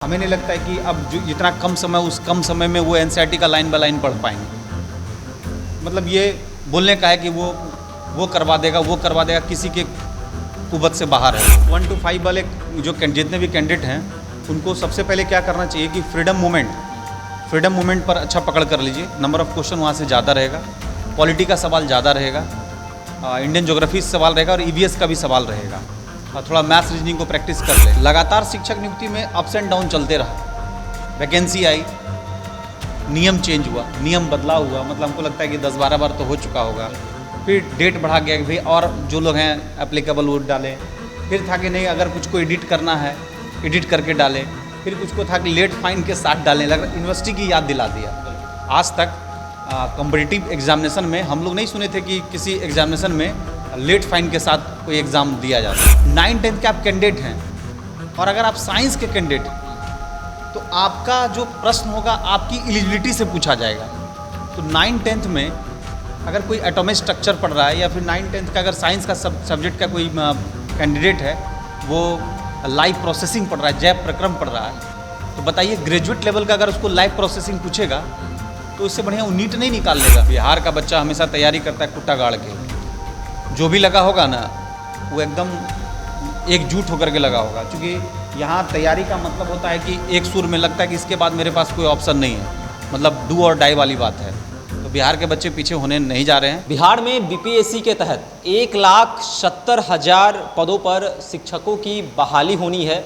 हमें नहीं लगता है कि अब जो जितना कम समय उस कम समय में वो एनसीईआरटी का लाइन बाय लाइन पढ़ पाएंगे। मतलब ये बोलने का है कि वो करवा देगा किसी के कुवत से बाहर है। 1 to 5 वाले जो जितने भी कैंडिडेट हैं उनको सबसे पहले क्या करना चाहिए कि फ्रीडम मूवमेंट पर अच्छा पकड़ कर लीजिए। नंबर ऑफ़ क्वेश्चन वहाँ से ज़्यादा रहेगा, पॉलिटी का सवाल ज़्यादा रहेगा, इंडियन ज्योग्राफी से सवाल रहेगा और ईवीएस का भी सवाल रहेगा। और थोड़ा मैथ्स रीजनिंग को प्रैक्टिस कर ले। लगातार शिक्षक नियुक्ति में अप्स एंड डाउन चलते रहा। वैकेंसी आई, नियम चेंज हुआ, नियम बदला हुआ, मतलब हमको लगता है कि 10-12 बार तो हो चुका होगा। फिर डेट बढ़ा गया कि भाई और जो लोग हैं एप्लीकेबल वो डालें। फिर था कि नहीं अगर कुछ को एडिट करना है एडिट करके डालें। फिर कुछ को था कि लेट फाइन के साथ डालें। यूनिवर्सिटी की याद दिला दिया। आज तक कॉम्पिटिटिव एग्जामिनेशन में हम लोग नहीं सुने थे कि किसी एग्जामिनेशन में लेट फाइन के साथ कोई एग्ज़ाम दिया जाता है। 9-10 के आप कैंडिडेट हैं और अगर आप साइंस के कैंडिडेट हैं तो आपका जो प्रश्न होगा आपकी एलिजिबिलिटी से पूछा जाएगा। तो 9-10 में अगर कोई एटॉमिक स्ट्रक्चर पढ़ रहा है या फिर 9-10 का अगर साइंस का सब्जेक्ट का कोई कैंडिडेट है वो लाइव प्रोसेसिंग पढ़ रहा है, जैव प्रक्रम पढ़ रहा है, तो बताइए ग्रेजुएट लेवल का अगर उसको लाइव प्रोसेसिंग पूछेगा तो उससे बढ़िया वो नीट नहीं निकाल लेगा। बिहार का बच्चा हमेशा तैयारी करता है कुट्टा गाड़ के। जो भी लगा होगा ना वो एकदम एकजुट होकर के लगा होगा, क्योंकि यहाँ तैयारी का मतलब होता है कि एक सुर में लगता है कि इसके बाद मेरे पास कोई ऑप्शन नहीं है, मतलब डू और डाई वाली बात है। तो बिहार के बच्चे पीछे होने नहीं जा रहे हैं। बिहार में बीपीएससी के तहत 1,70,000 पदों पर शिक्षकों की बहाली होनी है।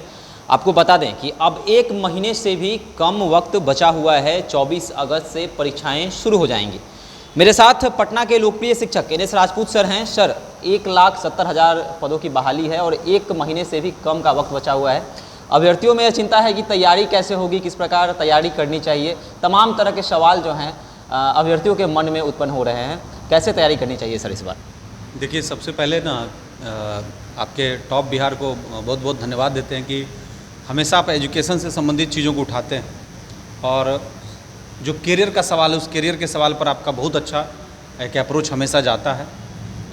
आपको बता दें कि अब 1 महीने से भी कम वक्त बचा हुआ है। 24 अगस्त से परीक्षाएं शुरू हो जाएंगी। मेरे साथ पटना के लोकप्रिय शिक्षक NS राजपूत सर हैं। सर, 1,70,000 पदों की बहाली है और 1 महीने से भी कम का वक्त बचा हुआ है। अभ्यर्थियों में यह चिंता है कि तैयारी कैसे होगी, किस प्रकार तैयारी करनी चाहिए। तमाम तरह के सवाल जो हैं अभ्यर्थियों के मन में उत्पन्न हो रहे हैं। कैसे तैयारी करनी चाहिए सर इस बार? देखिए, सबसे पहले ना आपके टॉप बिहार को बहुत बहुत धन्यवाद देते हैं कि हमेशा आप एजुकेशन से संबंधित चीज़ों को उठाते हैं और जो करियर का सवाल है उस करियर के सवाल पर आपका बहुत अच्छा एक अप्रोच हमेशा जाता है।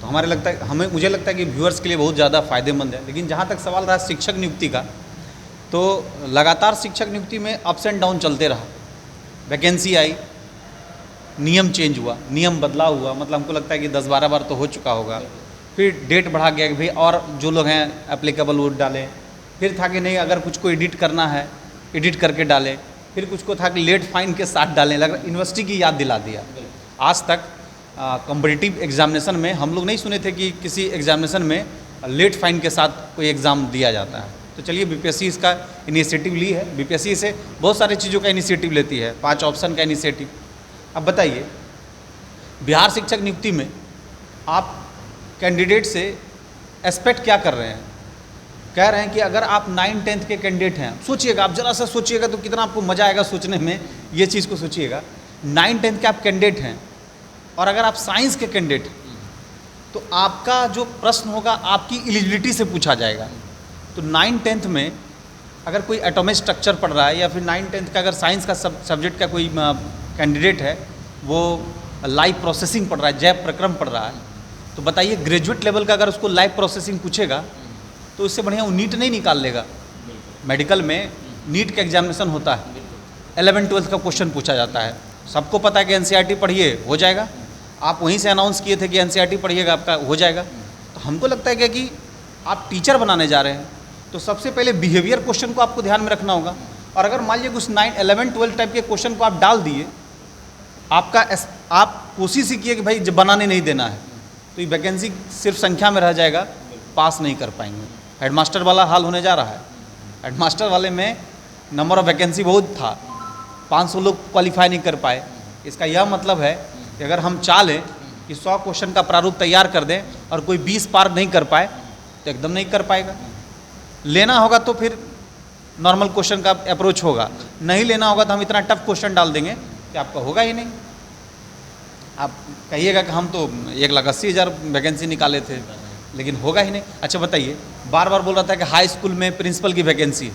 तो मुझे लगता है कि व्यूअर्स के लिए बहुत ज़्यादा फ़ायदेमंद है। लेकिन जहाँ तक सवाल रहा शिक्षक नियुक्ति का, तो लगातार शिक्षक नियुक्ति में अप्स एंड डाउन चलते रहा। वैकेंसी आई, नियम चेंज हुआ, नियम बदला हुआ, मतलब हमको लगता है कि 10-12 बार तो हो चुका होगा। फिर डेट बढ़ा गया कि भाई और जो लोग हैं एप्लीकेबल वो डालें। फिर था कि नहीं अगर कुछ को एडिट करना है एडिट करके डालें। फिर कुछ को था कि लेट फाइन के साथ डालें। यूनिवर्सिटी की याद दिला दिया। आज तक कॉम्पिटिटिव एग्जामिनेशन में हम लोग नहीं सुने थे कि किसी एग्जामिनेशन में लेट फाइन के साथ कोई एग्ज़ाम दिया जाता है। तो चलिए, बीपीएससी इसका इनिशिएटिव ली है। बीपीएससी से बहुत सारी चीज़ों का इनिशिएटिव लेती है, 5 ऑप्शन का इनिशिएटिव। अब बताइए, बिहार शिक्षक नियुक्ति में आप कैंडिडेट से एक्सपेक्ट क्या कर रहे हैं? कह रहे हैं कि अगर आप 9-10 के कैंडिडेट हैं, सोचिएगा, आप ज़रा सा सोचिएगा तो कितना आपको मज़ा आएगा सोचने में। ये चीज़ को सोचिएगा, 9-10 के आप कैंडिडेट हैं और अगर आप साइंस के कैंडिडेट हैं तो आपका जो प्रश्न होगा आपकी एलिजिबिलिटी से पूछा जाएगा। तो 9-10 में अगर कोई एटॉमिक स्ट्रक्चर पढ़ रहा है या फिर 9-10 का अगर साइंस का सब्जेक्ट का कोई कैंडिडेट है वो लाइव प्रोसेसिंग पढ़ रहा है, जैव प्रक्रम पढ़ रहा है, तो बताइए ग्रेजुएट लेवल का अगर उसको लाइव प्रोसेसिंग पूछेगा तो उससे बढ़िया वो नीट नहीं निकाल लेगा। मेडिकल में नीट का एग्जामिनेशन होता है, 11-12 का क्वेश्चन पूछा जाता है। सबको पता है कि एनसीईआरटी पढ़िए हो जाएगा। आप वहीं से अनाउंस किए थे कि एनसीईआरटी पढ़िएगा आपका हो जाएगा। तो हमको लगता है कि आप टीचर बनाने जा रहे हैं तो सबसे पहले बिहेवियर क्वेश्चन को आपको ध्यान में रखना होगा। और अगर मान लीजिए कुछ 9-11-12 टाइप के क्वेश्चन को आप डाल दिए, आप कोशिश ही किए कि भाई जब बनाने नहीं देना है, तो ये वैकेंसी सिर्फ संख्या में रह जाएगा, पास नहीं कर पाएंगे। हेडमास्टर वाला हाल होने जा रहा है। हेडमास्टर वाले में नंबर ऑफ़ वैकेंसी बहुत था, 500 लोग क्वालिफाई नहीं कर पाए। इसका यह मतलब है कि अगर हम चाह लें कि 100 क्वेश्चन का प्रारूप तैयार कर दें और कोई 20 पार नहीं कर पाए तो एकदम नहीं कर पाएगा। लेना होगा तो फिर नॉर्मल क्वेश्चन का अप्रोच होगा, नहीं लेना होगा तो हम इतना टफ क्वेश्चन डाल देंगे कि आपका होगा ही नहीं। आप कहिएगा कि हम तो 1,80,000 वैकेंसी निकाले थे, लेकिन होगा ही नहीं। अच्छा बताइए, बार बार बोल रहा था कि हाई स्कूल में प्रिंसिपल की वैकेंसी है,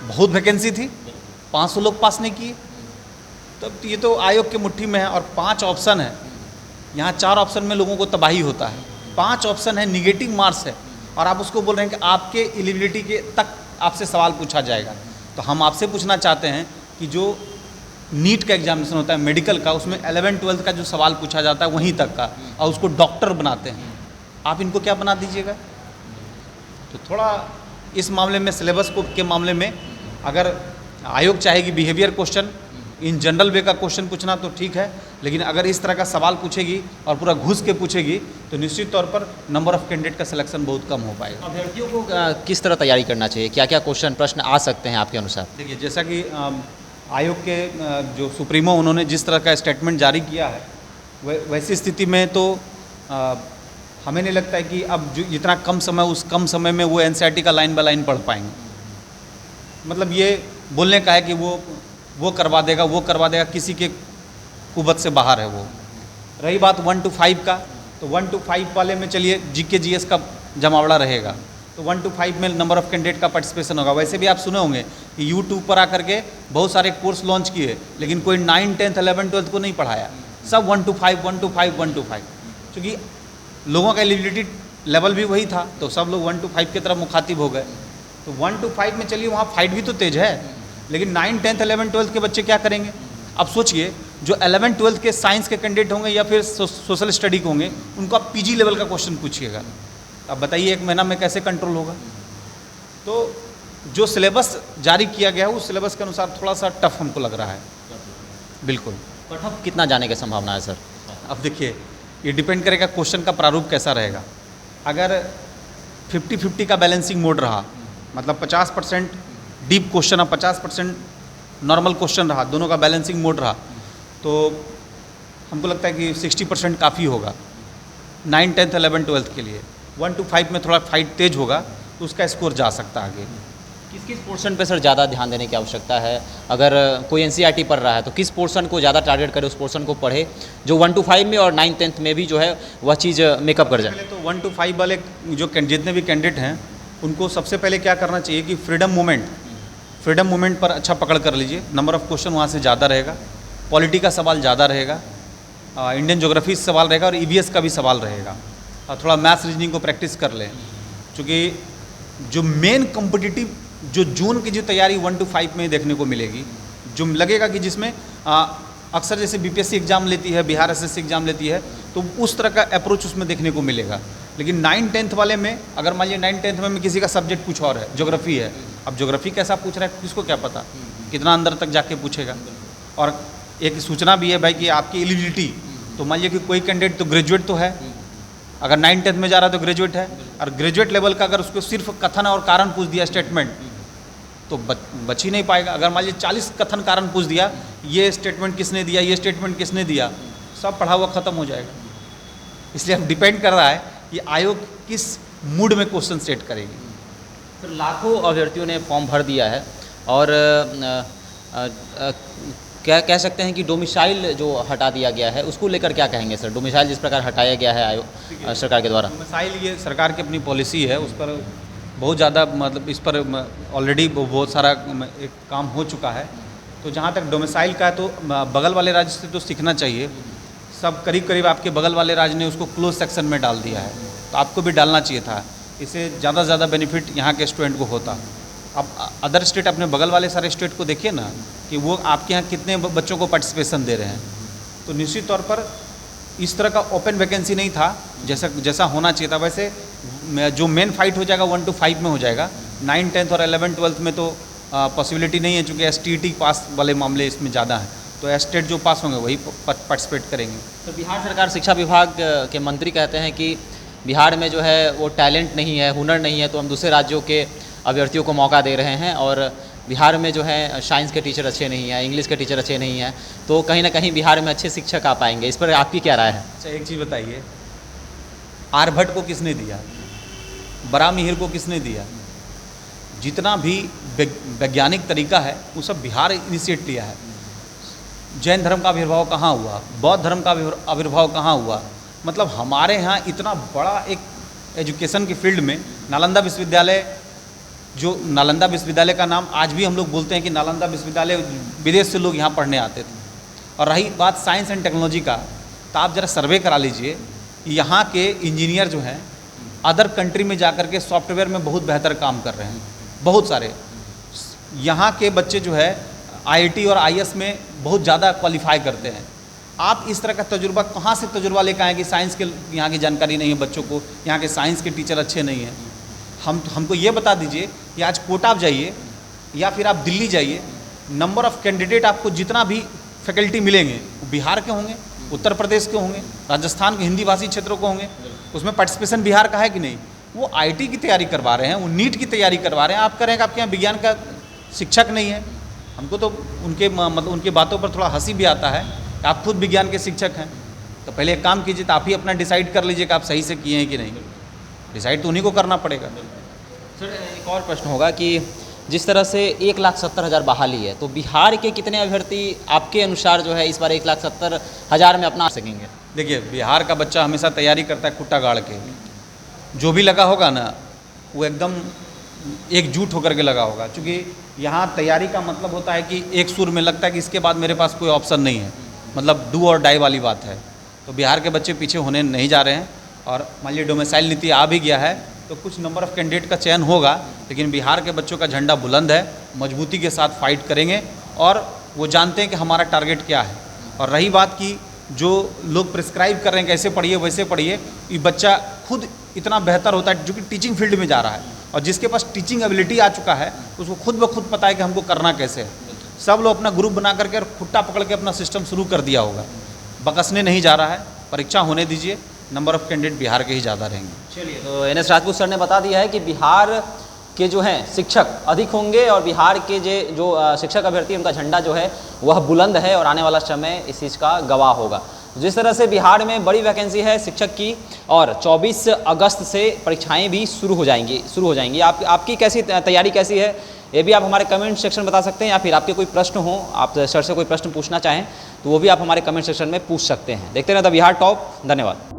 बहुत वैकेंसी थी, 500 लोग पास नहीं किए। तब ये तो आयोग के मुट्ठी में है और 5 ऑप्शन है। यहाँ 4 ऑप्शन में लोगों को तबाही होता है, 5 ऑप्शन है, निगेटिव मार्क्स है और आप उसको बोल रहे हैं कि आपके एलिजिबिलिटी के तक आपसे सवाल पूछा जाएगा। तो हम आपसे पूछना चाहते हैं कि जो नीट का एग्जामिनेशन होता है मेडिकल का, उसमें 11-12 का जो सवाल पूछा जाता है वहीं तक का, और उसको डॉक्टर बनाते हैं, आप इनको क्या बना दीजिएगा? तो थोड़ा इस मामले में सिलेबस को के मामले में अगर आयोग चाहेगी बिहेवियर क्वेश्चन इन जनरल वे का क्वेश्चन पूछना तो ठीक है, लेकिन अगर इस तरह का सवाल पूछेगी और पूरा घुस के पूछेगी तो निश्चित तौर पर नंबर ऑफ कैंडिडेट का सिलेक्शन बहुत कम हो पाएगा। अभ्यर्थियों को किस तरह तैयारी करना चाहिए, क्या क्या क्वेश्चन प्रश्न आ सकते हैं आपके अनुसार? देखिए, जैसा कि आयोग के जो सुप्रीमो उन्होंने जिस तरह का स्टेटमेंट जारी किया है, वैसी स्थिति में तो हमें नहीं लगता है कि अब जो इतना कम समय, उस कम समय में वो एनसीईआरटी का लाइन बाय लाइन पढ़ पाएंगे। मतलब ये बोलने का है कि वो करवा देगा, वो करवा देगा, किसी के कुवत से बाहर है वो। रही बात 1 to 5 का, तो 1 to 5 वाले में चलिए जीके जीएस का जमावड़ा रहेगा, तो 1 to 5 में नंबर ऑफ कैंडिडेट का पार्टिसिपेशन होगा। वैसे भी आप सुने होंगे कि यूट्यूब पर आकर के बहुत सारे कोर्स लॉन्च किए, लेकिन कोई 9, 10, 11, 12 को नहीं पढ़ाया, सब 1 to 5, 1 to 5, 1 to 5, क्योंकि लोगों का एलिजिबिलिटी लेवल भी वही था, तो सब लोग 1 to 5 की तरफ मुखातिब हो गए। तो 1 to 5 में चलिए वहाँ फाइट भी तो तेज है, लेकिन 9, 10, 11, 12 के बच्चे क्या करेंगे? अब सोचिए, जो 11, 12 के साइंस के कैंडिडेट होंगे या फिर सोशल स्टडी के होंगे, उनको आप पीजी लेवल का क्वेश्चन पूछिएगा, अब बताइए 1 महीना में कैसे कंट्रोल होगा? तो जो सिलेबस जारी किया गया है उस सिलेबस के अनुसार थोड़ा सा टफ हमको लग रहा है। बिल्कुल। टफ कितना जाने की संभावना है सर? अब देखिए, ये डिपेंड करेगा क्वेश्चन का प्रारूप कैसा रहेगा। अगर 50-50 का बैलेंसिंग मोड रहा, मतलब 50% डीप क्वेश्चन और 50% नॉर्मल क्वेश्चन रहा, दोनों का बैलेंसिंग मोड रहा, तो हमको लगता है कि 60% काफ़ी होगा 9, 10, 11, 12 के लिए। 1 to 5 में थोड़ा फाइट तेज होगा तो उसका स्कोर जा सकता है आगे। किस किस पोर्शन पे सर ज़्यादा ध्यान देने की आवश्यकता है? अगर कोई एनसीईआरटी पढ़ रहा है तो किस पोर्शन को ज़्यादा टारगेट करे, उस पोर्शन को पढ़े जो 1 to 5 में और 9, 10 में भी जो है वह चीज़ मेकअप कर जाए? पहले तो 1 to 5 वाले जो जितने भी कैंडिडेट हैं उनको सबसे पहले क्या करना चाहिए कि फ्रीडम मूवमेंट पर अच्छा पकड़ कर लीजिए। नंबर ऑफ क्वेश्चन वहाँ से ज़्यादा रहेगा, पॉलिटी का सवाल ज़्यादा रहेगा, इंडियन ज्योग्राफी से सवाल रहेगा और ईवीएस का भी सवाल रहेगा। और थोड़ा मैथ्स रीजनिंग को प्रैक्टिस कर लें, क्योंकि जो मेन कॉम्पिटिटिव जो जून की जो तैयारी 1 to 5 में देखने को मिलेगी, जो लगेगा कि जिसमें अक्सर जैसे बीपीएससी एग्जाम लेती है, बिहार एसएससी एग्जाम लेती है, तो उस तरह का अप्रोच उसमें देखने को मिलेगा। लेकिन 9, 10 वाले में अगर मान लीजिए 9, 10 में किसी का सब्जेक्ट कुछ और है, ज्योग्राफी है, अब ज्योग्राफी कैसा पूछ रहा है किसको क्या पता, कितना अंदर तक जाके पूछेगा। और एक सूचना भी है भाई कि आपकी एलिजिबिलिटी, तो मान लीजिए कि कोई कैंडिडेट तो ग्रेजुएट तो है, अगर 9, 10 में जा रहा है तो ग्रेजुएट है, और ग्रेजुएट लेवल का अगर उसको सिर्फ कथन और कारण पूछ दिया स्टेटमेंट, तो बच ही नहीं पाएगा। अगर मान लीजिए 40 कथन कारण पूछ दिया, ये स्टेटमेंट किसने दिया, ये स्टेटमेंट किसने दिया, सब पढ़ा हुआ ख़त्म हो जाएगा। इसलिए अब डिपेंड कर रहा है कि आयोग किस मूड में क्वेश्चन सेट करेगी। सर, लाखों अभ्यर्थियों ने फॉर्म भर दिया है और क्या कह सकते हैं कि डोमिसाइल जो हटा दिया गया है उसको लेकर क्या कहेंगे सर? डोमिसाइल जिस प्रकार हटाया गया है आयोग सरकार के द्वारा। डोमिसाइल ये सरकार की अपनी पॉलिसी है, उस पर बहुत ज़्यादा मतलब इस पर ऑलरेडी बहुत सारा एक काम हो चुका है। तो जहाँ तक डोमिसाइल का है तो बगल वाले राज्य से तो सीखना चाहिए। सब करीब करीब आपके बगल वाले राज्य ने उसको क्लोज सेक्शन में डाल दिया है, तो आपको भी डालना चाहिए था। इससे ज़्यादा से ज़्यादा बेनिफिट यहाँ के स्टूडेंट को होता। अब अदर स्टेट, अपने बगल वाले सारे स्टेट को देखिए ना कि वो आपके यहाँ कितने बच्चों को पार्टिसिपेशन दे रहे हैं। तो निश्चित तौर पर इस तरह का ओपन वैकेंसी नहीं था जैसा होना चाहिए था। वैसे जो मेन फाइट हो जाएगा 1 to 5 में हो जाएगा, 9, 10 और 11, 12 में तो पॉसिबिलिटी नहीं है, चूँकि एसटीईटी पास वाले मामले इसमें ज़्यादा हैं, तो एस्टेट जो पास होंगे वही पार्टिसिपेट करेंगे। तो बिहार सरकार शिक्षा विभाग के मंत्री कहते हैं कि बिहार में जो है वो टैलेंट नहीं है, हुनर नहीं है, तो हम दूसरे राज्यों के अभ्यर्थियों को मौका दे रहे हैं और बिहार में जो है साइंस के टीचर अच्छे नहीं हैं, इंग्लिश के टीचर अच्छे नहीं हैं, तो कहीं ना कहीं बिहार में अच्छे शिक्षक आ पाएंगे। इस पर आपकी क्या राय है? अच्छा, एक चीज़ बताइए, आर्यभट्ट को किसने दिया, बरामिहिर को किसने दिया? जितना भी वैज्ञानिक तरीका है वो सब बिहार इनिशिएट लिया है। जैन धर्म का आविर्भाव कहाँ हुआ, बौद्ध धर्म का आविर्भाव कहाँ हुआ? मतलब हमारे यहाँ इतना बड़ा एक एजुकेशन की फील्ड में नालंदा विश्वविद्यालय, जो नालंदा विश्वविद्यालय का नाम आज भी हम लोग बोलते हैं कि नालंदा विश्वविद्यालय, विदेश से लोग यहाँ पढ़ने आते थे। और रही बात साइंस एंड टेक्नोलॉजी का, तो आप ज़रा सर्वे करा लीजिए, यहाँ के इंजीनियर जो हैं अदर कंट्री में जाकर के सॉफ्टवेयर में बहुत बेहतर काम कर रहे हैं, बहुत सारे। यहाँ के बच्चे जो है आईआईटी और आईएएस में बहुत ज़्यादा क्वालिफाई करते हैं। आप इस तरह का तजुर्बा कहाँ से तजुर्बा लेकर आए कि साइंस के यहाँ की जानकारी नहीं है बच्चों को, यहाँ के साइंस के टीचर अच्छे नहीं हैं। हमको ये बता दीजिए कि आज कोटा आप जाइए या फिर आप दिल्ली जाइए, नंबर ऑफ़ कैंडिडेट आपको जितना भी फैकल्टी मिलेंगे वो बिहार के होंगे, उत्तर प्रदेश के होंगे, राजस्थान के हिंदी भाषी क्षेत्रों के होंगे। उसमें पार्टिसिपेशन बिहार का है कि नहीं? वो आईटी की तैयारी करवा रहे हैं, वो नीट की तैयारी करवा रहे हैं। आप कह रहे हैं कि आपके यहाँ विज्ञान का शिक्षक नहीं है। हमको तो उनके बातों पर थोड़ा हंसी भी आता है कि आप खुद विज्ञान के शिक्षक हैं। तो पहले एक काम कीजिए, तो आप ही अपना डिसाइड कर लीजिए कि आप सही से किए हैं कि नहीं। डिसाइड तो उन्हीं को करना पड़ेगा। सर एक और प्रश्न होगा कि जिस तरह से 1,70,000 बहाली है, तो बिहार के कितने अभ्यर्थी आपके अनुसार जो है इस बार 1,70,000 में अपना सकेंगे? देखिए, बिहार का बच्चा हमेशा तैयारी करता है खुट्टा गाड़ के। जो भी लगा होगा ना, वो एकदम एकजुट होकर के लगा होगा। क्योंकि यहाँ तैयारी का मतलब होता है कि एक सुर में लगता है कि इसके बाद मेरे पास कोई ऑप्शन नहीं है, मतलब डू और डाई वाली बात है। तो बिहार के बच्चे पीछे होने नहीं जा रहे हैं। और मान लीजिए डोमिसाइल नीति आ भी गया है तो कुछ नंबर ऑफ़ कैंडिडेट का चयन होगा, लेकिन बिहार के बच्चों का झंडा बुलंद है, मजबूती के साथ फाइट करेंगे और वो जानते हैं कि हमारा टारगेट क्या है। और रही बात की जो लोग प्रिस्क्राइब कर रहे हैं कैसे पढ़िए वैसे पढ़िए, ये बच्चा खुद इतना बेहतर होता है जो कि टीचिंग फील्ड में जा रहा है, और जिसके पास टीचिंग एबिलिटी आ चुका है उसको खुद ब खुद पता है कि हमको करना कैसे है। सब लोग अपना ग्रुप बना करके और खुट्टा पकड़ के अपना सिस्टम शुरू कर दिया होगा। बकसने नहीं जा रहा है, परीक्षा होने दीजिए, नंबर ऑफ़ कैंडिडेट बिहार के ही ज़्यादा रहेंगे। चलिए, तो एनएस राजपूत सर ने बता दिया है कि बिहार के जो हैं शिक्षक अधिक होंगे और बिहार के जो शिक्षक अभ्यर्थी उनका झंडा जो है वह बुलंद है और आने वाला समय इस चीज़ का गवाह होगा। जिस तरह से बिहार में बड़ी वैकेंसी है शिक्षक की और 24 अगस्त से परीक्षाएं भी शुरू हो जाएंगी। आपकी कैसी तैयारी कैसी है, ये भी आप हमारे कमेंट सेक्शन में बता सकते हैं, या फिर आपके कोई प्रश्न हो, आप सर से कोई प्रश्न पूछना चाहें तो वो भी आप हमारे कमेंट सेक्शन में पूछ सकते हैं। देखते रहें द बिहार टॉप। धन्यवाद।